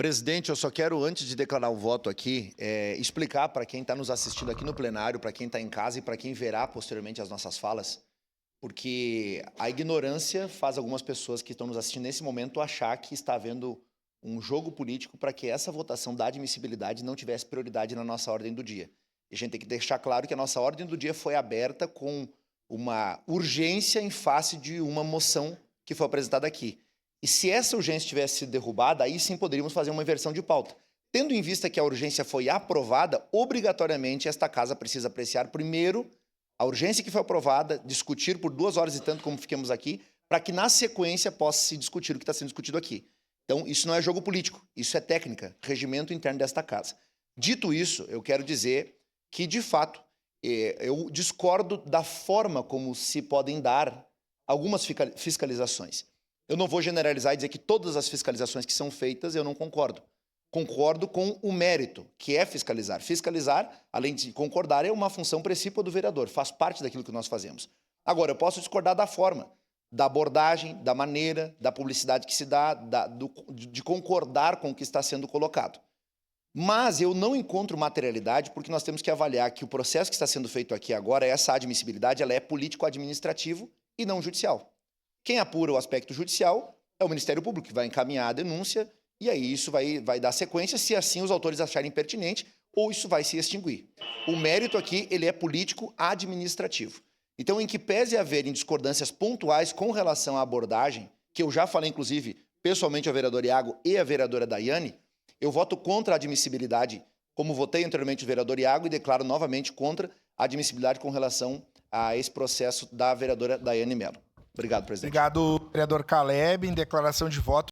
Presidente, eu só quero, antes de declarar o voto aqui, explicar para quem está nos assistindo aqui no plenário, para quem está em casa e para quem verá posteriormente as nossas falas, porque a ignorância faz algumas pessoas que estão nos assistindo nesse momento achar que está havendo um jogo político para que essa votação da admissibilidade não tivesse prioridade na nossa ordem do dia. E a gente tem que deixar claro que a nossa ordem do dia foi aberta com uma urgência em face de uma moção que foi apresentada aqui. E se essa urgência tivesse sido derrubada, aí sim poderíamos fazer uma inversão de pauta. Tendo em vista que a urgência foi aprovada, obrigatoriamente esta casa precisa apreciar primeiro a urgência que foi aprovada, discutir por 2 horas e tanto como ficamos aqui, para que na sequência possa se discutir o que está sendo discutido aqui. Então, isso não é jogo político, isso é técnica, regimento interno desta casa. Dito isso, eu quero dizer que, de fato, eu discordo da forma como se podem dar algumas fiscalizações. Eu não vou generalizar e dizer que todas as fiscalizações que são feitas eu não concordo. Concordo com o mérito, que é fiscalizar. Fiscalizar, além de concordar, é uma função precípua do vereador, faz parte daquilo que nós fazemos. Agora, eu posso discordar da forma, da abordagem, da maneira, da publicidade que se dá, de concordar com o que está sendo colocado. Mas eu não encontro materialidade porque nós temos que avaliar que o processo que está sendo feito aqui agora, essa admissibilidade, ela é político-administrativo e não judicial. Quem apura o aspecto judicial é o Ministério Público, que vai encaminhar a denúncia, e aí isso vai dar sequência, se assim os autores acharem pertinente, ou isso vai se extinguir. O mérito aqui, ele é político-administrativo. Então, em que pese haverem discordâncias pontuais com relação à abordagem, que eu já falei, inclusive, pessoalmente ao vereador Iago e à vereadora Daiane, eu voto contra a admissibilidade, como votei anteriormente o vereador Iago, e declaro novamente contra a admissibilidade com relação a esse processo da vereadora Daiane Mello. Obrigado, presidente. Obrigado, vereador Caleb. Em declaração de voto,